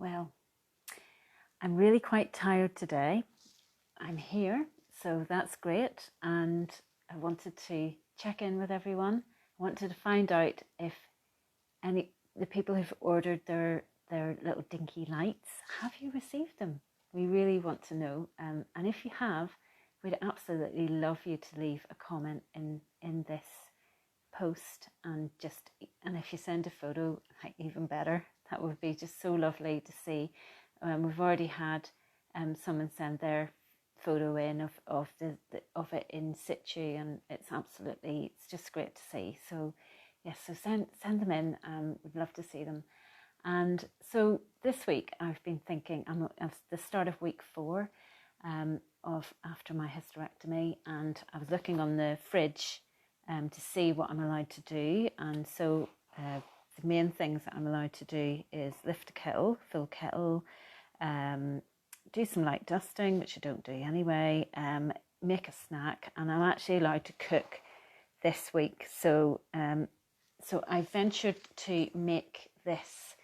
Well, I'm really quite tired today. I'm here, so that's great. And I wanted to check in with everyone. I wanted to find out if the people who've ordered their little dinky lights, have you received them? We really want to know. And if you have, we'd absolutely love you to leave a comment in this post, and if you send a photo, even better. That would be just so lovely to see. We've already had someone send their photo in of it in situ, and it's just great to see. So yes, so send them in. We'd love to see them. And so this week I've been thinking, I'm at the start of week 4 of after my hysterectomy, and I was looking on the fridge to see what I'm allowed to do. And so the main things that I'm allowed to do is lift a kettle, full kettle, do some light dusting, which I don't do anyway, make a snack, and I'm actually allowed to cook this week. So I ventured to make this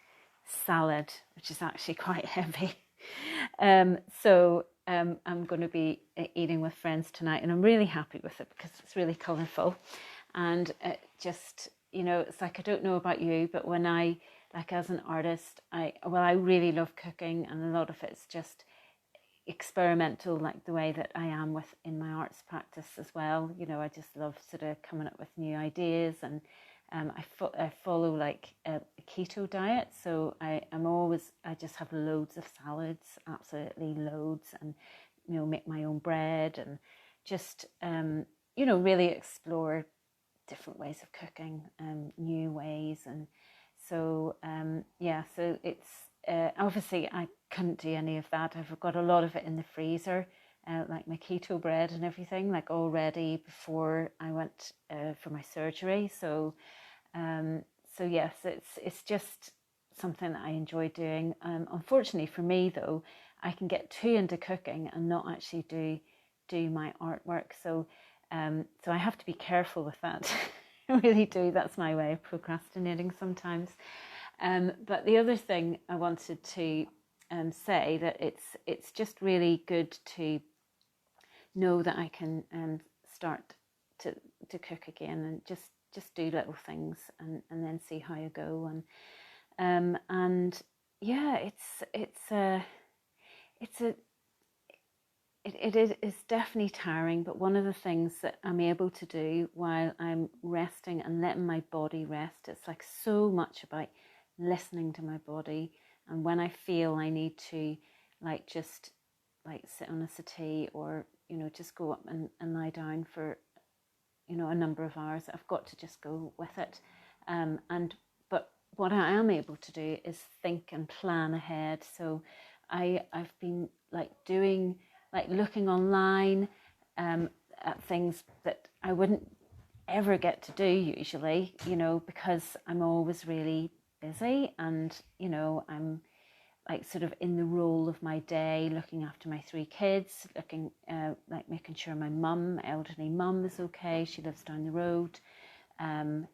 salad, which is actually quite heavy. I'm going to be eating with friends tonight, and I'm really happy with it because it's really colourful. And it just, it's like, I don't know about you, but when as an artist, I really love cooking, and a lot of it's just experimental, like the way that I am in my arts practice as well. I just love sort of coming up with new ideas, and I follow like a keto diet, so I just have loads of salads, absolutely loads, and make my own bread, and just really explore different ways of cooking, new ways. And so so it's obviously I couldn't do any of that. I've got a lot of it in the freezer, like my keto bread and everything, like all ready before I went for my surgery. So yes, it's just something that I enjoy doing. Unfortunately for me, though, I can get too into cooking and not actually do my artwork. So I have to be careful with that. I really do. That's my way of procrastinating sometimes. But the other thing I wanted to say, that it's just really good to know that I can start to cook again, and just do little things, and then see how you go. And yeah, it's definitely tiring, but one of the things that I'm able to do while I'm resting and letting my body rest, it's like so much about listening to my body. And when I feel I need to just sit on a settee, or just go up and lie down for a number of hours, I've got to just go with it. But what I am able to do is think and plan ahead. So I've been looking online at things that I wouldn't ever get to do usually, because I'm always really busy, and I'm sort of in the role of my day, looking after my 3 kids, making sure my elderly mum is okay. She lives down the road. I've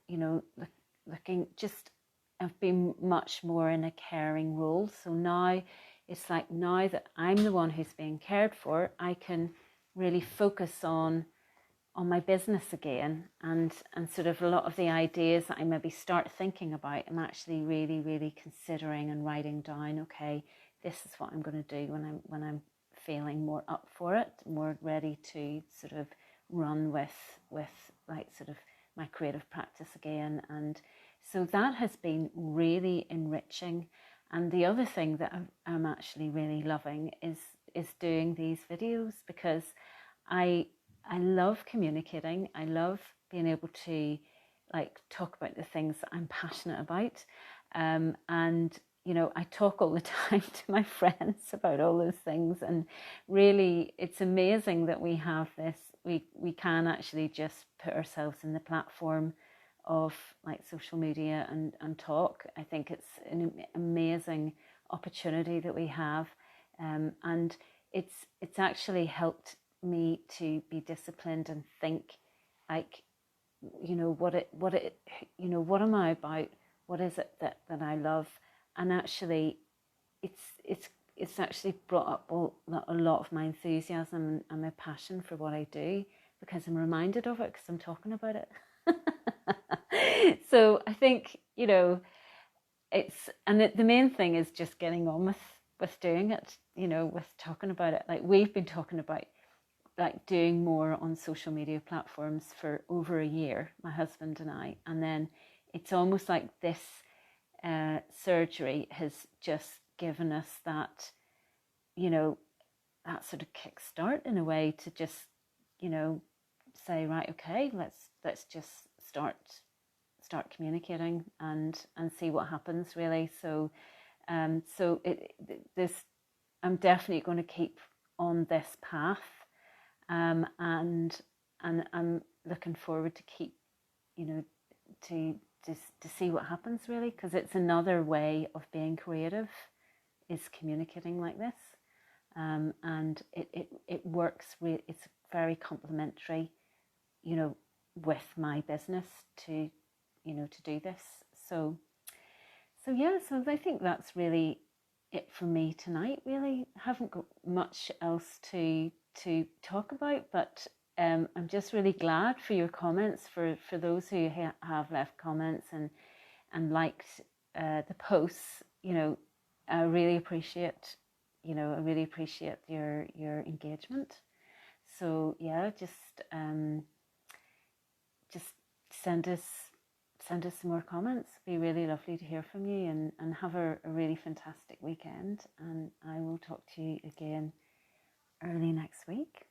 been much more in a caring role. So now it's like, now that I'm the one who's being cared for, I can really focus on my business again, and sort of a lot of the ideas that I maybe start thinking about, I'm actually really, really considering and writing down. Okay, this is what I'm going to do when I'm feeling more up for it, more ready to sort of run with sort of my creative practice again. And so that has been really enriching. And the other thing that I'm actually really loving is doing these videos, because I love communicating. I love being able to talk about the things that I'm passionate about. And I talk all the time to my friends about all those things. And really, it's amazing that we have this. We can actually just put ourselves in the platform of social media and talk. I think it's an amazing opportunity that we have. And it's actually helped me to be disciplined and think what am I about, what is it that I love, and actually it's actually brought up a lot of my enthusiasm and my passion for what I do, because I'm reminded of it because I'm talking about it. So I think, you know, the main thing is just getting on with doing it, you know, with talking about it. Like, we've been talking about like doing more on social media platforms for over a year, my husband and I, and then it's almost like this surgery has just given us that, you know, that sort of kickstart in a way to just, you know, say, right, okay, let's just start communicating and see what happens, really. So this, I'm definitely going to keep on this path, and I'm looking forward to keep, you know, to see what happens, really, because it's another way of being creative, is communicating like this, and it works. It's very complementary, you know, with my business to, you know, to do this. So yeah, so I think that's really it for me tonight. Really, haven't got much else to talk about, but I'm just really glad for your comments, for those who have left comments and liked the posts. You know, I really appreciate, you know, I really appreciate your engagement. So yeah, just send us some more comments. It'd be really lovely to hear from you, and have a really fantastic weekend. And I will talk to you again early next week.